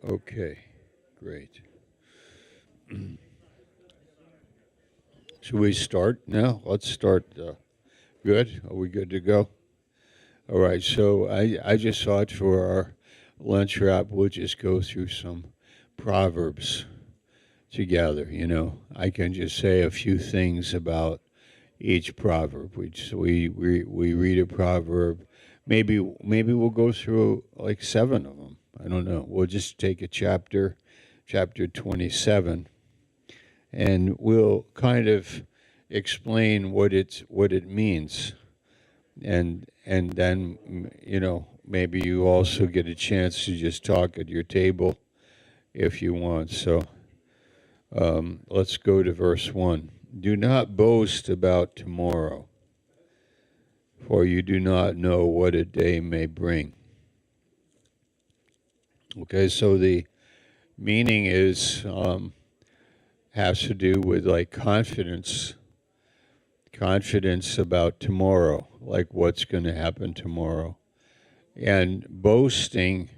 Okay, great. Should we start now? Let's start. Good? Are we good to go? All right, so I just thought for our lunch wrap, we'll just go through some proverbs together. I can just say a few things about each proverb. We read a proverb. Maybe we'll go through like seven of them. I don't know. We'll just take a chapter 27, and we'll kind of explain what it means, and then maybe you also get a chance to just talk at your table if you want. So let's go to verse 1. Do not boast about tomorrow, for you do not know what a day may bring. Okay, so the meaning has to do with like confidence about tomorrow, like what's going to happen tomorrow. And boasting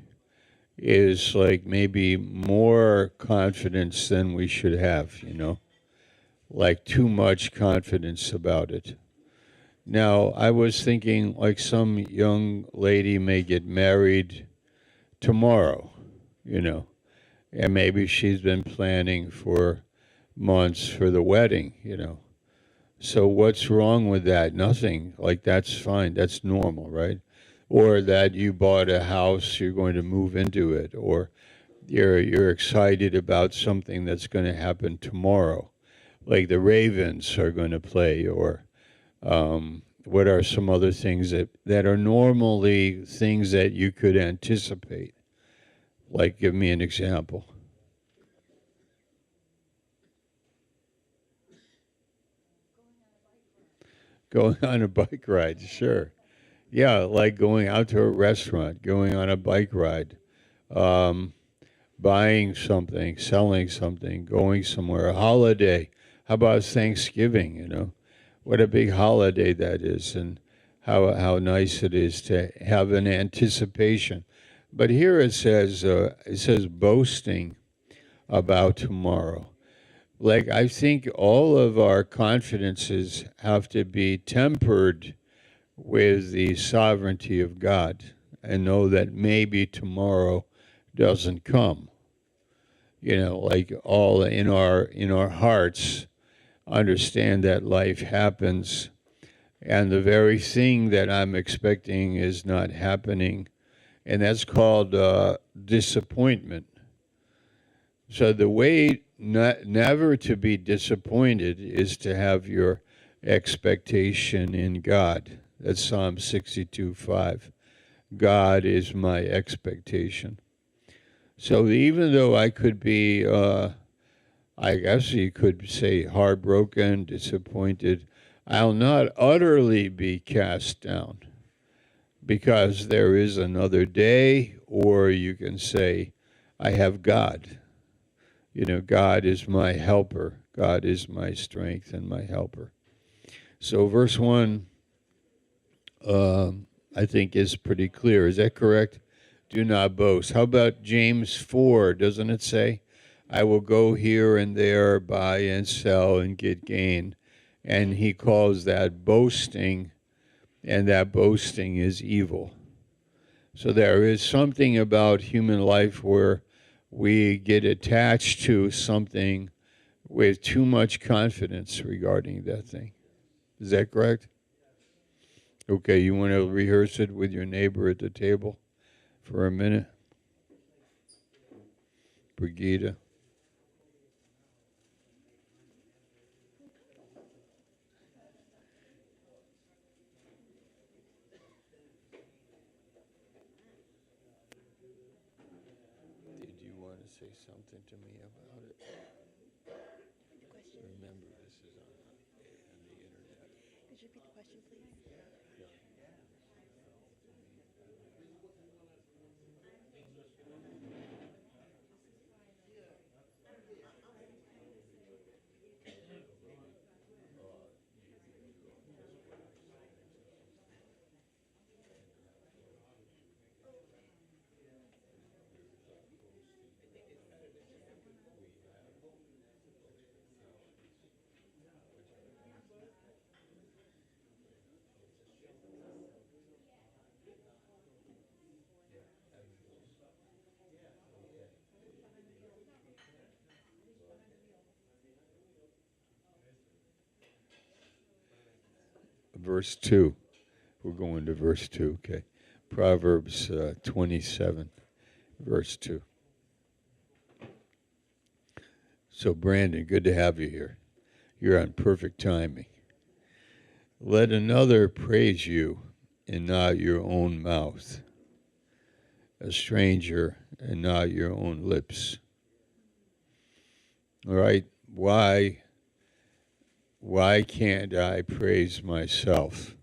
is like maybe more confidence than we should have, like too much confidence about it. Now, I was thinking like some young lady may get married tomorrow, and maybe she's been planning for months for the wedding. So what's wrong with that? Nothing. Like that's fine. That's normal, right? Or that you bought a house, you're going to move into it, or you're excited about something that's going to happen tomorrow, like the Ravens are going to play, or what are some other things that are normally things that you could anticipate? Like, give me an example. Going on a bike ride, sure. Yeah, like going out to a restaurant, going on a bike ride, um, buying something, selling something, going somewhere, a holiday. How about Thanksgiving? What a big holiday that is, and how nice it is to have an anticipation. But here it says boasting about tomorrow. Like I think all of our confidences have to be tempered with the sovereignty of God, and know that maybe tomorrow doesn't come. Like all in our hearts understand that life happens, and the very thing that I'm expecting is not happening, and that's called disappointment. So the way never to be disappointed is to have your expectation in God. That's Psalm 62:5. God is my expectation. So even though I could be, I guess you could say, heartbroken, disappointed, I'll not utterly be cast down, because there is another day, or you can say, I have God. God is my helper. God is my strength and my helper. So verse 1, I think, is pretty clear. Is that correct? Do not boast. How about James 4? Doesn't it say, I will go here and there, buy and sell and get gain? And he calls that boasting, and that boasting is evil. So there is something about human life where we get attached to something with too much confidence regarding that thing. Is that correct? Okay, you want to rehearse it with your neighbor at the table for a minute? Brigida. Did you want to say something to me about it? Remember, this is on the internet. Could you repeat the question, please? verse 2. We're going to verse 2, okay. Proverbs 27, verse 2. So, Brandon, good to have you here. You're on perfect timing. Let another praise you and not your own mouth, a stranger and not your own lips. All right, why can't I praise myself?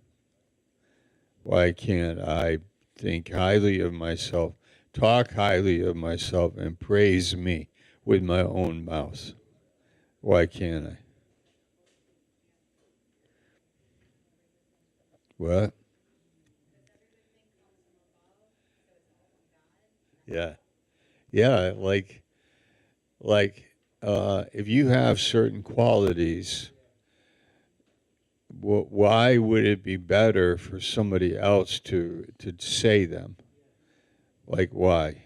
Why can't I think highly of myself, talk highly of myself, and praise me with my own mouth? Why can't I? What? Yeah. Yeah, like if you have certain qualities, why would it be better for somebody else to say them? Like why?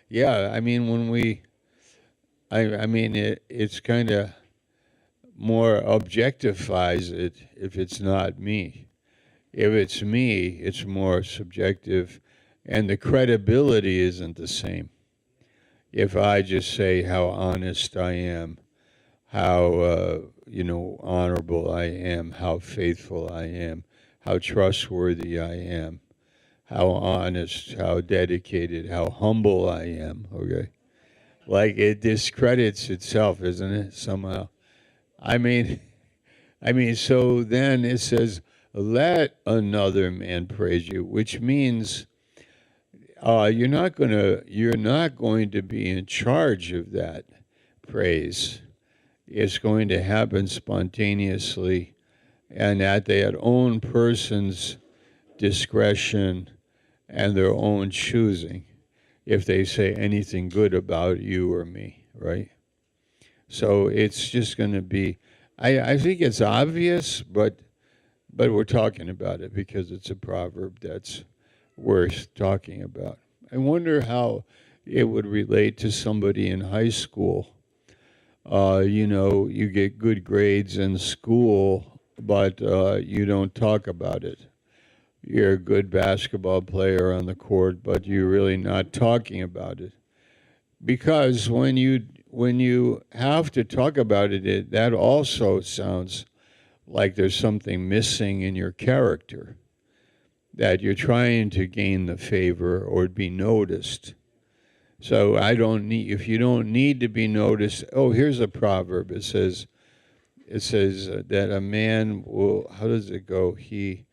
Yeah, I mean when I mean it's kind of more objectifies it if it's not me. If it's me, it's more subjective, and the credibility isn't the same. If I just say how honest I am, how honorable I am, how faithful I am, how trustworthy I am, how honest, how dedicated, how humble I am. Okay, like it discredits itself, isn't it? Somehow. I mean, So then it says, "Let another man praise you," which means you're not going to be in charge of that praise. It's going to happen spontaneously and at their own person's discretion and their own choosing if they say anything good about you or me, right? So it's just going to be, I think it's obvious, but we're talking about it because it's a proverb that's worth talking about. I wonder how it would relate to somebody in high school. You get good grades in school, but you don't talk about it. You're a good basketball player on the court, but you're really not talking about it. Because when you have to talk about it, that also sounds like there's something missing in your character, that you're trying to gain the favor or be noticed. So if you don't need to be noticed, here's a proverb. It says that a man will, how does it go? He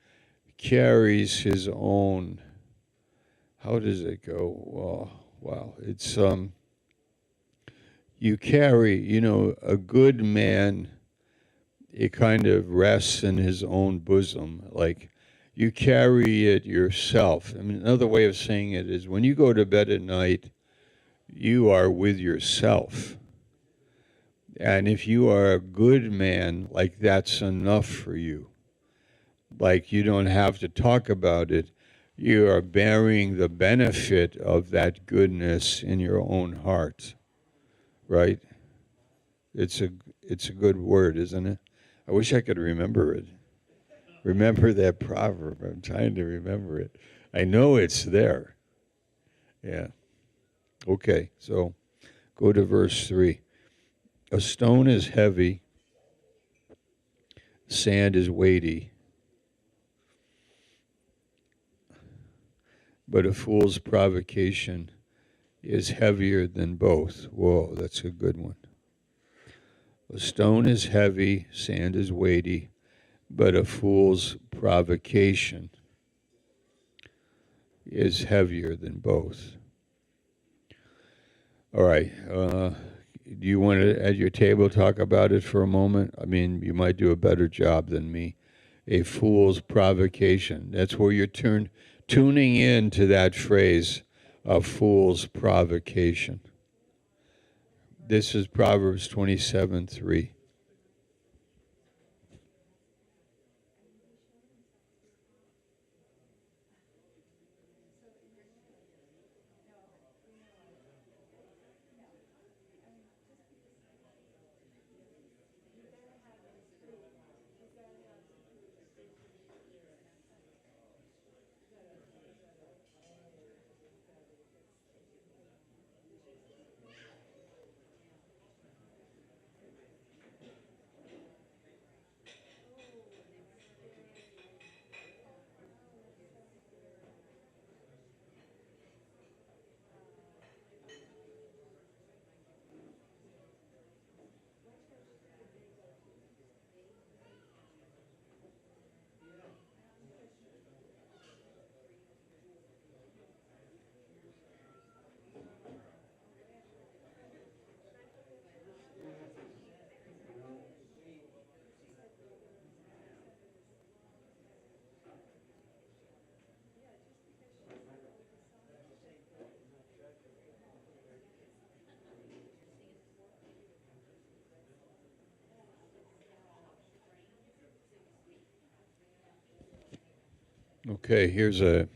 carries his own, how does it go? Wow. It's, you carry, a good man, it kind of rests in his own bosom. Like you carry it yourself. I mean, another way of saying it is when you go to bed at night, you are with yourself. And if you are a good man, like that's enough for you. Like you don't have to talk about it. You are bearing the benefit of that goodness in your own heart, right? It's a good word, isn't it? I wish I could remember it. Remember that proverb. I'm trying to remember it. I know it's there. Yeah. Okay, so go to verse 3. A stone is heavy, sand is weighty, but a fool's provocation is heavier than both. Whoa, that's a good one. A stone is heavy, sand is weighty, but a fool's provocation is heavier than both. All right. Do you want to, at your table, talk about it for a moment? I mean, you might do a better job than me. A fool's provocation. That's where you're tuning in to that phrase, a fool's provocation. This is Proverbs 27:3. Okay, here's a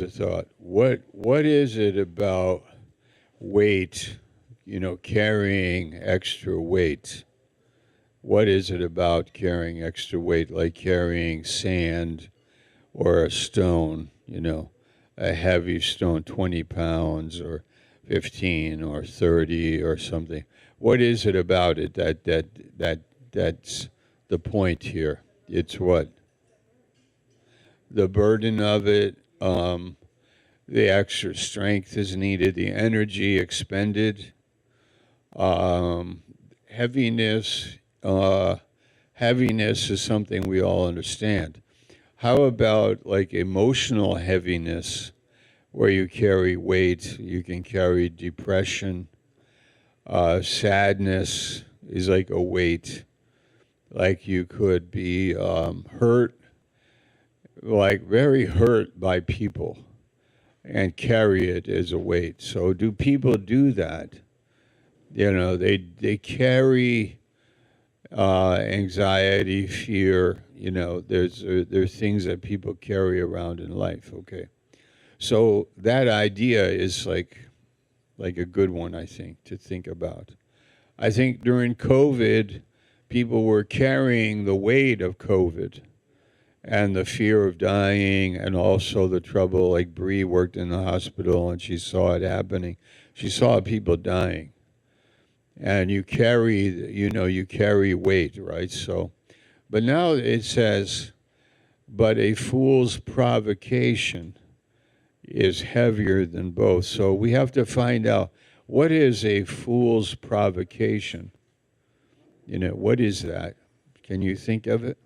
thought. What is it about weight, carrying extra weight? What is it about carrying extra weight, like carrying sand or a stone, a heavy stone, 20 pounds or 15 or 30 or something? What is it about it that's the point here? It's what? The burden of it, the extra strength is needed, the energy expended, um, heaviness. Heaviness is something we all understand. How about like emotional heaviness, where you carry weight, you can carry depression, sadness is like a weight, like you could be hurt, like very hurt by people and carry it as a weight. So do people do that? They carry anxiety, fear. There's things that people carry around in life. Okay, so that idea is like a good one, I think, to think about. I think during COVID, people were carrying the weight of COVID and the fear of dying, and also the trouble. Like Bree worked in the hospital and she saw it happening. She saw people dying, and you carry weight, right? So, but now it says, but a fool's provocation is heavier than both. So we have to find out, what is a fool's provocation? What is that? Can you think of it?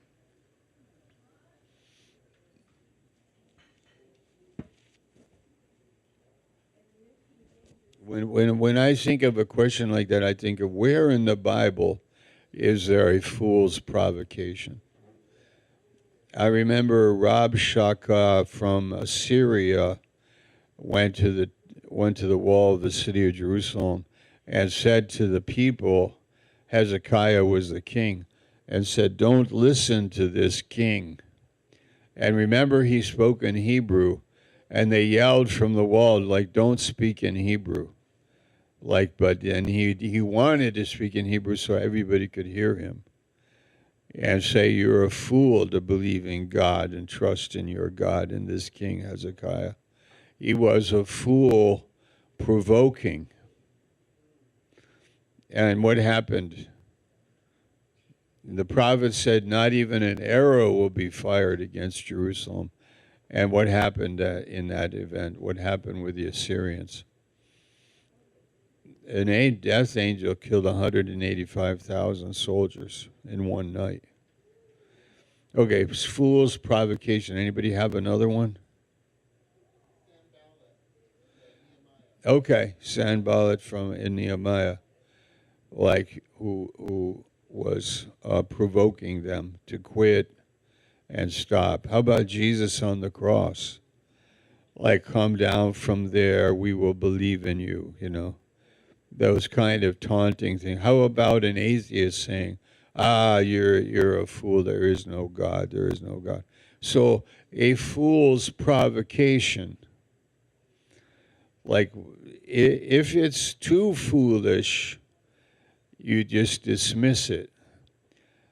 When I think of a question like that, I think of, where in the Bible is there a fool's provocation? I remember Rabshakeh from Assyria went to the wall of the city of Jerusalem and said to the people, Hezekiah was the king, and said, "Don't listen to this king." And remember, he spoke in Hebrew, and they yelled from the wall, like, "Don't speak in Hebrew." But then he wanted to speak in Hebrew so everybody could hear him, and say, "You're a fool to believe in God and trust in your God." And this king Hezekiah, he was a fool provoking. And what happened? The prophet said, "Not even an arrow will be fired against Jerusalem." And what happened in that event? What happened with the Assyrians? An death angel killed 185,000 soldiers in one night. Okay, fool's provocation. Anybody have another one? Okay, Sanballat from in Nehemiah, like who was provoking them to quit and stop. How about Jesus on the cross? Like, "Come down from there, we will believe in you," those kind of taunting things. How about an atheist saying, you're a fool, there is no God, there is no God. So a fool's provocation, like, if it's too foolish, you just dismiss it.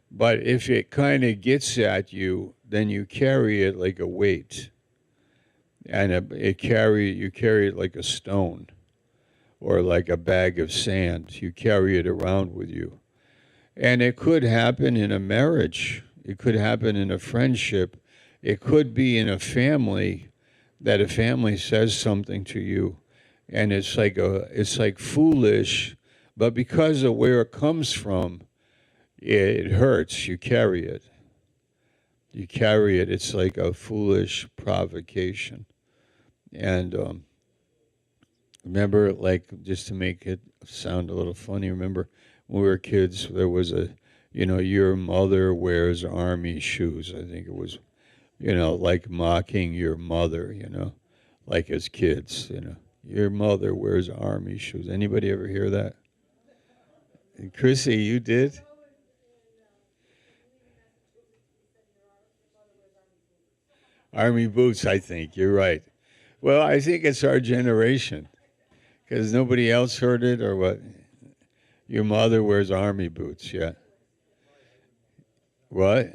But if it kind of gets at you, then you carry it like a weight, and you carry it like a stone or like a bag of sand. You carry it around with you. And it could happen in a marriage. It could happen in a friendship. It could be in a family, that a family says something to you, and it's like foolish, but because of where it comes from, it hurts. You carry it. You carry it. It's like a foolish provocation. And remember, like, just to make it sound a little funny, remember when we were kids, there was your mother wears army shoes. I think it was, like mocking your mother, like as kids, your mother wears army shoes. Anybody ever hear that? And Chrissy, you did? Army boots, I think. You're right. Well, I think it's our generation because nobody else heard it or what? Your mother wears army boots, yeah. What?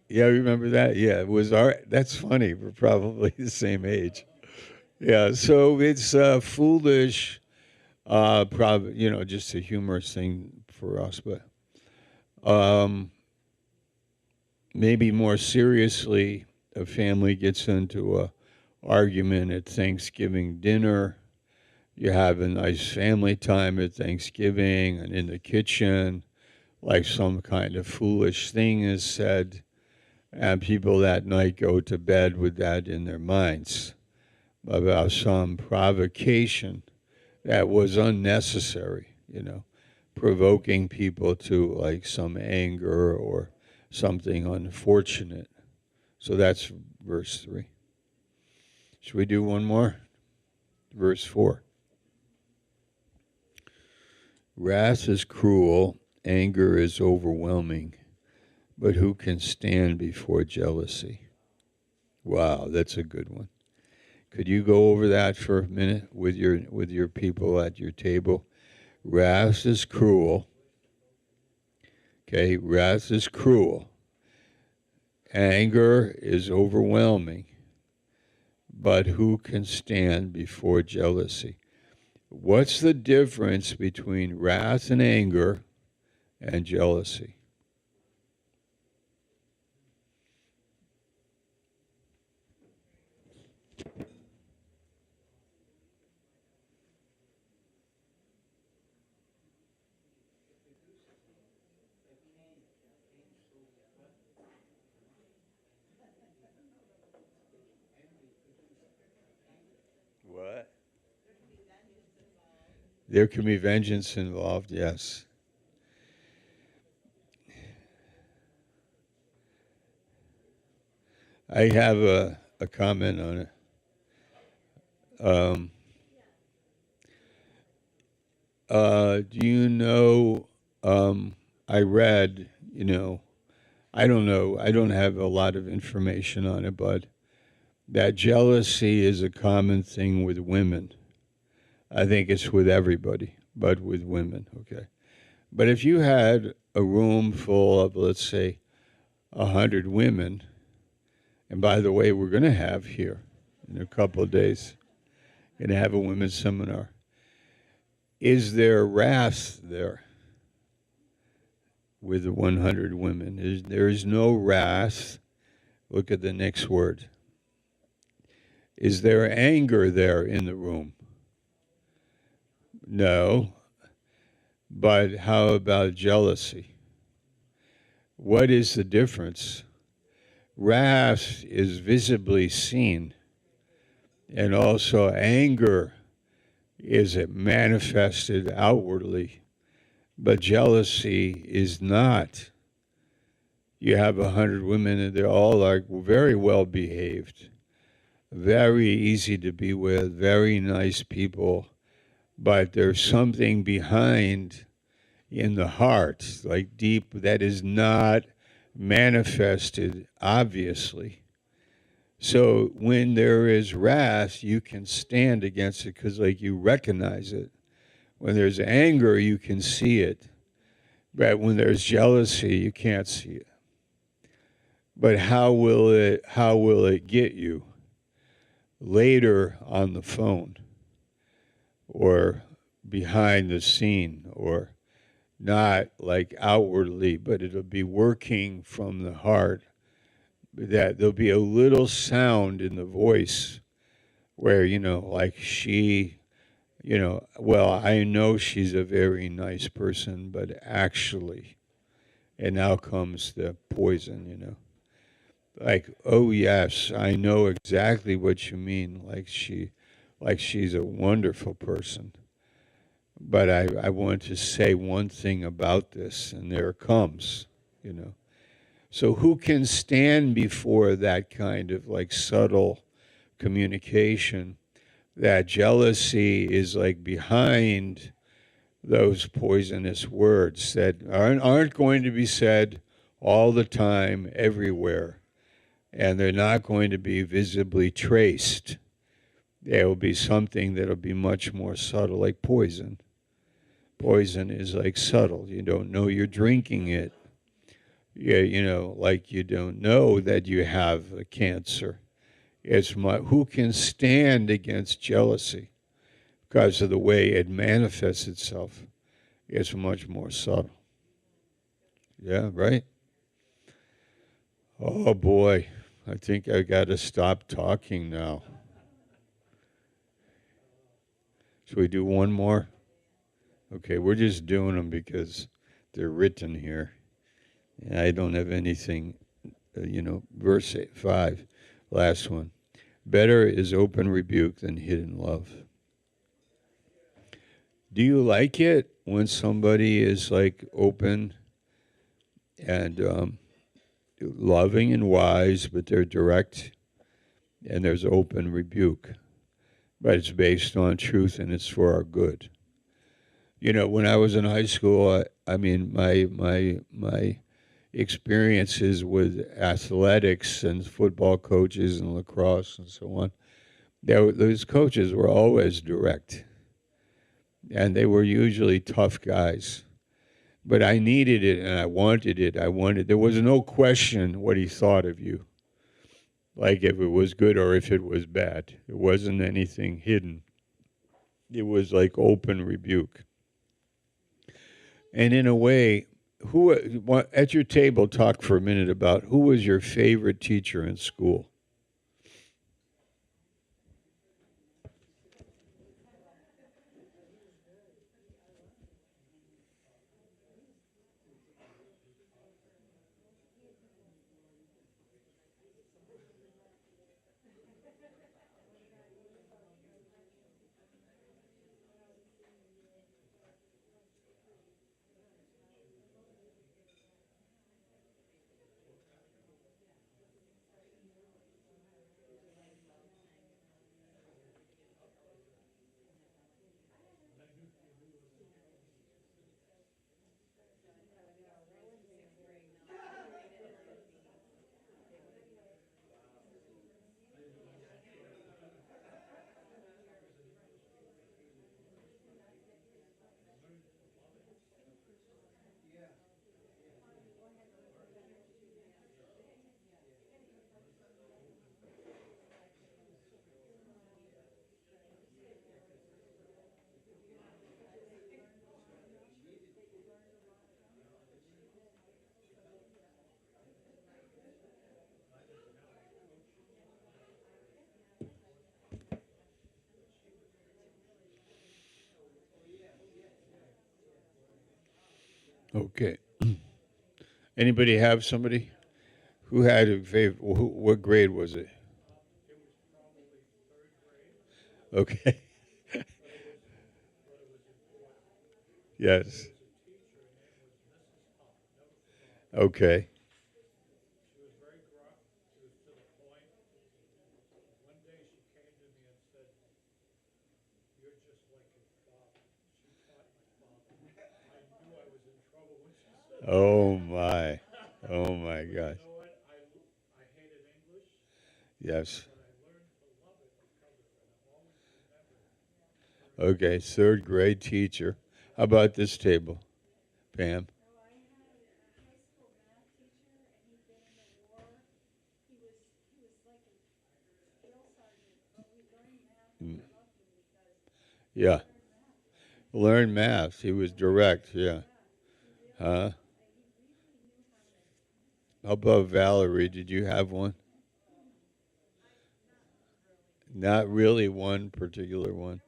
Yeah, remember that? Yeah, it was our. That's funny. We're probably the same age. Yeah, so it's foolish, probably, just a humorous thing for us, but um, maybe more seriously, a family gets into a argument at Thanksgiving dinner. You have a nice family time at Thanksgiving and in the kitchen, like some kind of foolish thing is said, and people that night go to bed with that in their minds about some provocation that was unnecessary, provoking people to like some anger or something unfortunate. So that's verse 3. Should we do one more? Verse 4. Wrath is cruel, anger is overwhelming, but who can stand before jealousy? Wow, that's a good one. Could you go over that for a minute with your people at your table? Wrath is cruel. Okay, wrath is cruel. Anger is overwhelming, but who can stand before jealousy? What's the difference between wrath and anger and jealousy? What? There can be vengeance involved, yes. I have a comment on it. Um, do you know, I read, I don't know, I don't have a lot of information on it, but that jealousy is a common thing with women. I think it's with everybody, but with women, okay? But if you had a room full of, let's say, 100 women, and by the way, we're going to have here in a couple of days, going to have a women's seminar. Is there wrath there with the 100 women? There is no wrath. Look at the next word. Is there anger there in the room? No. But how about jealousy? What is the difference? Wrath is visibly seen, and also anger is manifested outwardly, but jealousy is not. You have 100 women, and they're all like very well behaved, very easy to be with, very nice people, but there's something behind in the heart, like deep, that is not manifested obviously. So when there is wrath, you can stand against it because like you recognize it. When there's anger, you can see it. But when there's jealousy, you can't see it. But how will it get you? Later on the phone or behind the scene or not like outwardly, but it'll be working from the heart. That there'll be a little sound in the voice where, like she, well, I know she's a very nice person, but actually, and now comes the poison, like, oh yes, I know exactly what you mean. Like she's a wonderful person. But I want to say one thing about this, and there it comes. So who can stand before that kind of like subtle communication? That jealousy is like behind those poisonous words that aren't going to be said all the time, everywhere. and they're not going to be visibly traced. There will be something that'll be much more subtle, like poison. Poison is like subtle. You don't know you're drinking it. Yeah, like you don't know that you have a cancer. Who can stand against jealousy because of the way it manifests itself? It's much more subtle. Yeah, right? Oh boy, I think I got to stop talking now. Should we do one more? Okay, we're just doing them because they're written here. And I don't have anything, verse 5, last one. Better is open rebuke than hidden love. Do you like it when somebody is like open and loving and wise, but they're direct and there's open rebuke? But it's based on truth and it's for our good. When I was in high school, my experiences with athletics and football coaches and lacrosse and so on, those coaches were always direct, and they were usually tough guys. But I needed it and I wanted it. There was no question what he thought of you, like if it was good or if it was bad. It wasn't anything hidden. It was like open rebuke. And in a way, at your table, talk for a minute about who was your favorite teacher in school? Okay. Anybody have somebody who had a favorite? What grade was it? Okay. Yes. Okay. Oh my. Oh my gosh. Yes. Okay. Third grade teacher. How about this table, Pam? Mm. Yeah. Learn math. He was direct. Yeah. Huh? How about Valerie? Did you have one? Not really one particular one.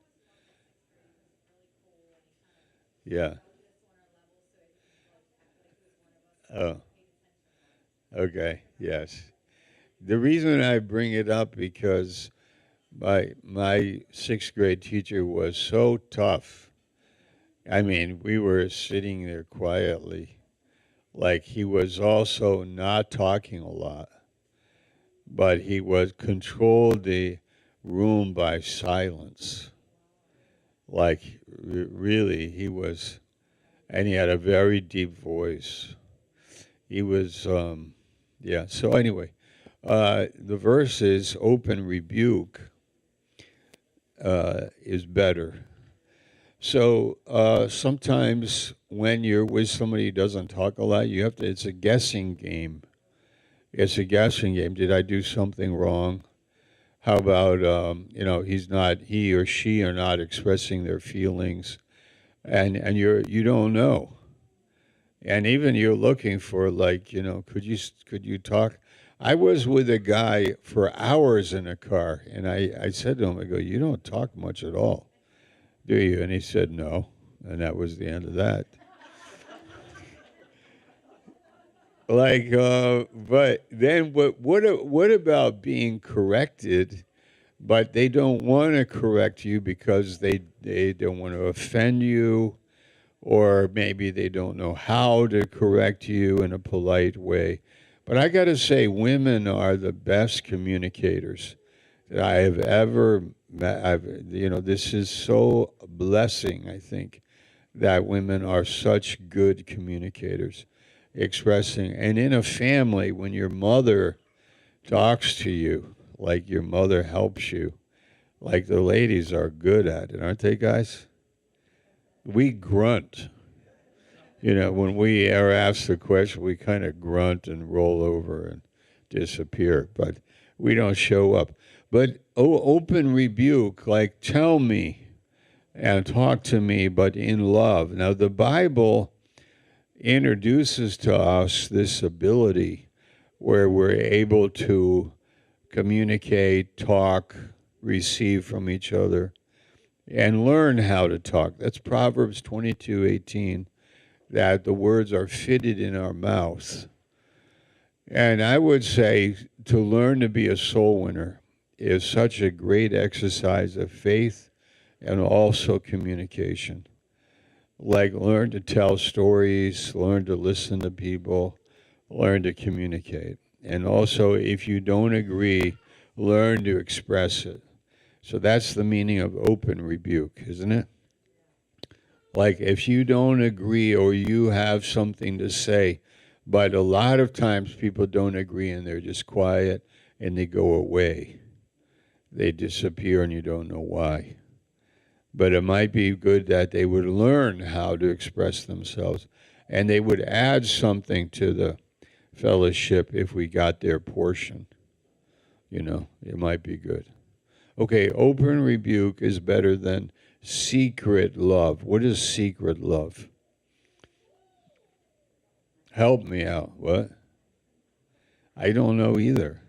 Yeah. Oh, okay. Yes. The reason I bring it up because my sixth grade teacher was so tough. I mean, we were sitting there quietly, like he was also not talking a lot, but he was controlled the room by silence. Like really, he was, and he had a very deep voice. He was, yeah. So anyway, The verse is open rebuke is better. So sometimes when you're with somebody who doesn't talk a lot, you have to. It's a guessing game. It's a guessing game. Did I do something wrong? How about he or she are not expressing their feelings, and you don't know, and even you're looking for like could you talk? I was with a guy for hours in a car, and I said to him, I go, you don't talk much at all, do you? And he said no, and that was the end of that. But then what about being corrected? But they don't want to correct you because they don't want to offend you, or maybe they don't know how to correct you in a polite way. But I got to say, women are the best communicators that I have ever met. This is so a blessing, I think, that women are such good communicators, expressing. And in a family, when your mother talks to you, like your mother helps you, like the ladies are good at it, aren't they, guys? We grunt. When we are asked a question, we kind of grunt and roll over and disappear, but we don't show up. But open rebuke, like tell me and talk to me, but in love. Now, the Bible introduces to us this ability where we're able to communicate, talk, receive from each other, and learn how to talk. That's Proverbs 22:18, that the words are fitted in our mouths. And I would say to learn to be a soul winner is such a great exercise of faith and also communication. Like learn to tell stories, learn to listen to people, learn to communicate. And also, if you don't agree, learn to express it. So that's the meaning of open rebuke, isn't it? Like if you don't agree or you have something to say, but a lot of times people don't agree and they're just quiet and they go away. They disappear and you don't know why. But it might be good that they would learn how to express themselves and they would add something to the fellowship if we got their portion. It might be good. Okay, open rebuke is better than secret love. What is secret love? Help me out. What? I don't know either.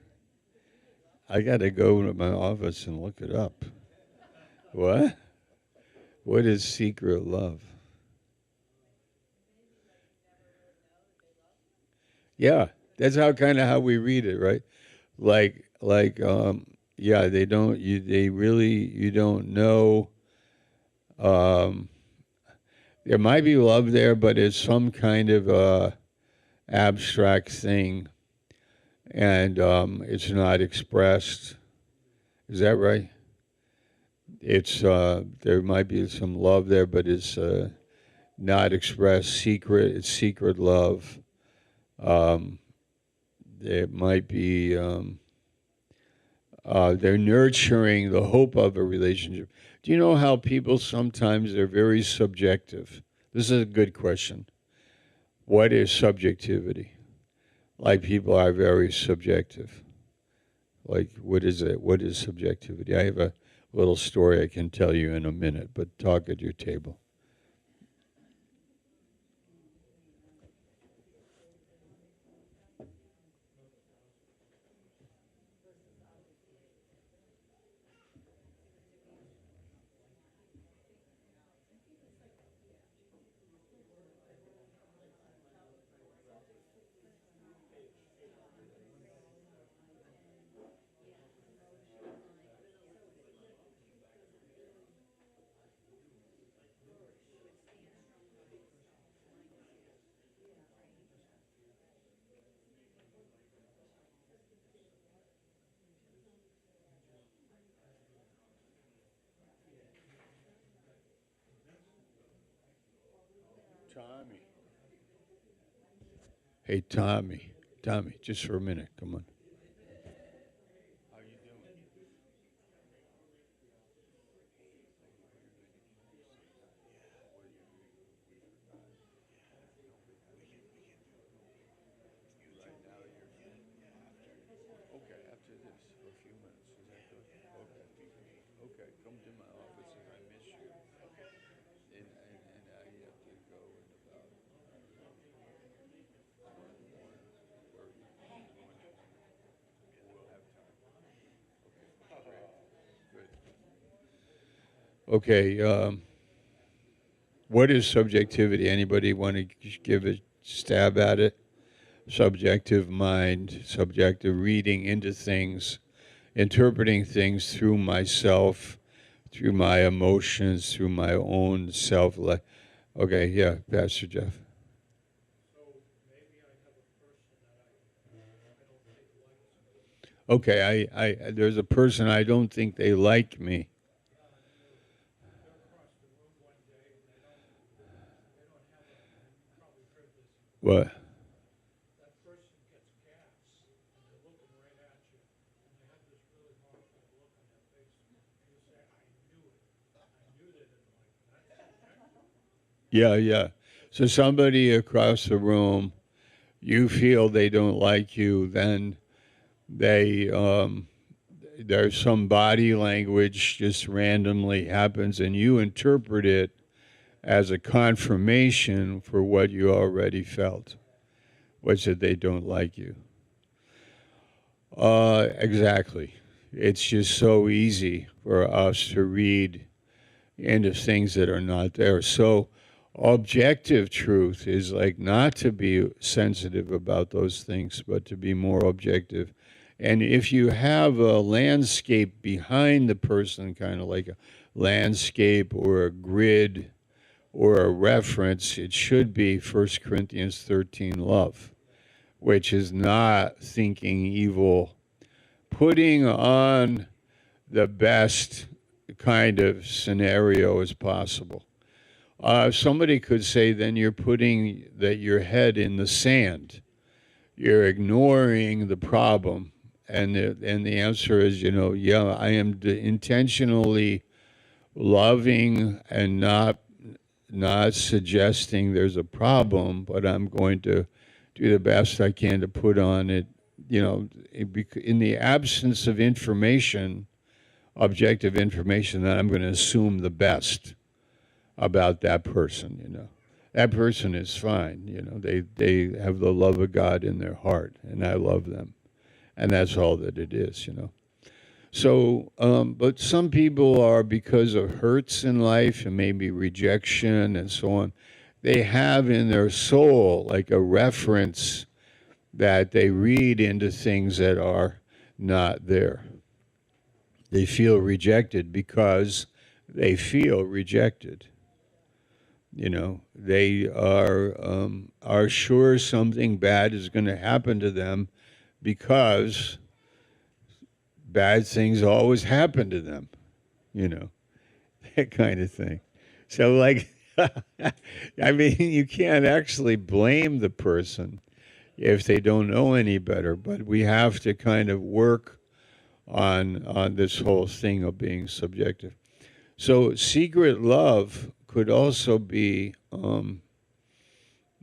I got to go to my office and look it up. What? What is secret love? Yeah, that's how we read it, right? Yeah, you don't know. Um, there might be love there, but it's some kind of abstract thing, and it's not expressed. Is that right? It's there might be some love there, but it's not expressed. Secret. It's secret love. Um, there might be. They're nurturing the hope of a relationship. Do you know how people sometimes are very subjective? This is a good question. What is subjectivity? Like people are very subjective. Like what is it? What is subjectivity? I have a little story I can tell you in a minute, but talk at your table. Tommy. Hey, Tommy. Tommy, just for a minute. Come on. Okay, come to my office and I miss you. And I have to go in about 1:30, 1:20. We'll have time. Okay, great. Good. Okay, what is subjectivity? Anybody want to give a stab at it? Subjective mind, subjective reading into things, interpreting things through myself, through my emotions, through my own self. Okay, yeah, Pastor Jeff. Okay, I there's a person I don't think they like me. What? Yeah, yeah. So somebody across the room, you feel they don't like you, then they there's some body language just randomly happens, and you interpret it as a confirmation for what you already felt, which that they don't like you. Exactly. It's just so easy for us to read into things that are not there. So, objective truth is like not to be sensitive about those things, but to be more objective. And if you have a landscape behind the person, kind of like a landscape or a grid or a reference, it should be 1 Corinthians 13 love, which is not thinking evil, putting on the best kind of scenario as possible. Somebody could say then you're putting your head in the sand. You're ignoring the problem. And the answer is, yeah, I am intentionally loving and not suggesting there's a problem, but I'm going to do the best I can to put on it. In the absence of information, objective information, then I'm going to assume the best about that person. That person is fine. They have the love of God in their heart, and I love them, and that's all that it is. So, but some people are, because of hurts in life and maybe rejection and so on, they have in their soul like a reference that they read into things that are not there. They feel rejected because they feel rejected. They are sure something bad is going to happen to them because bad things always happen to them. You know, that kind of thing. So, like, I mean, you can't actually blame the person if they don't know any better, but we have to kind of work on this whole thing of being subjective. So, secret love could also be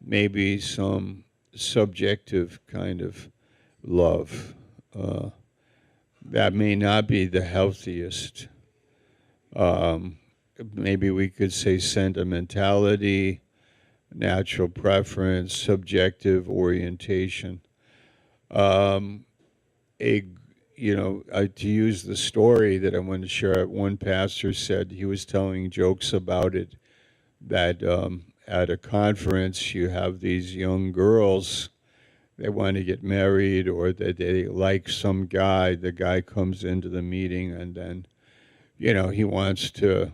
maybe some subjective kind of love. Uh, that may not be the healthiest. Um, Maybe we could say sentimentality, natural preference, subjective orientation. Um, a to use the story that I want to share, one pastor said he was telling jokes about it, that at a conference you have these young girls, they want to get married, or that they like some guy. The guy comes into the meeting, and then he wants to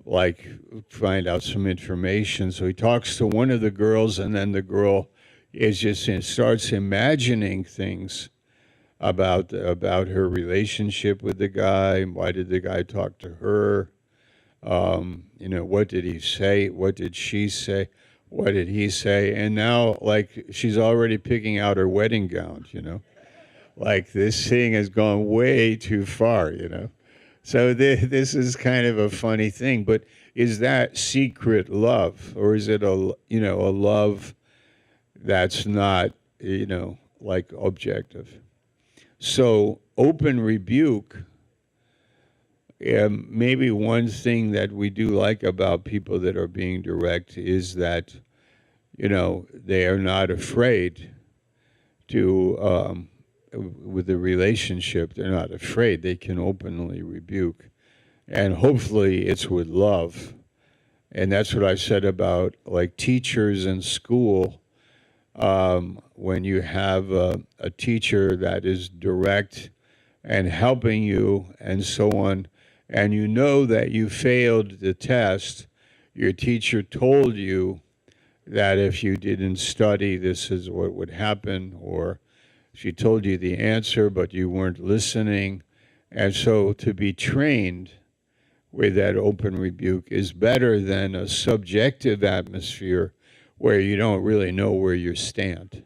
like find out some information. So he talks to one of the girls, and then the girl is just starts imagining things about her relationship with the guy. Why did the guy talk to her? What did he say? What did she say? What did he say? And now, like, she's already picking out her wedding gown. Like, this thing has gone way too far. So this is kind of a funny thing, but is that secret love, or is it a love that's not like objective? So open rebuke maybe one thing that we do like about people that are being direct is that, they are not afraid to, with the relationship, they're not afraid. They can openly rebuke. And hopefully it's with love. And that's what I said about like teachers in school. When you have a teacher that is direct and helping you and so on, and you know that you failed the test, your teacher told you that if you didn't study, this is what would happen, or she told you the answer, but you weren't listening. And so to be trained with that open rebuke is better than a subjective atmosphere where you don't really know where you stand,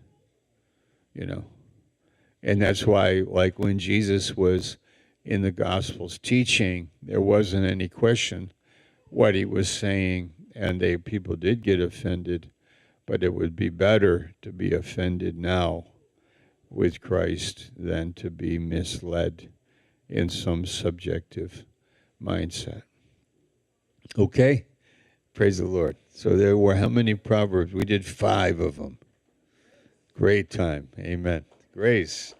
you know. And that's why, like when Jesus was in the Gospels teaching, there wasn't any question what he was saying, and people did get offended, but it would be better to be offended now with Christ than to be misled in some subjective mindset. Okay? Praise the Lord. So there were how many Proverbs? We did 5 of them. Great time. Amen. Grace.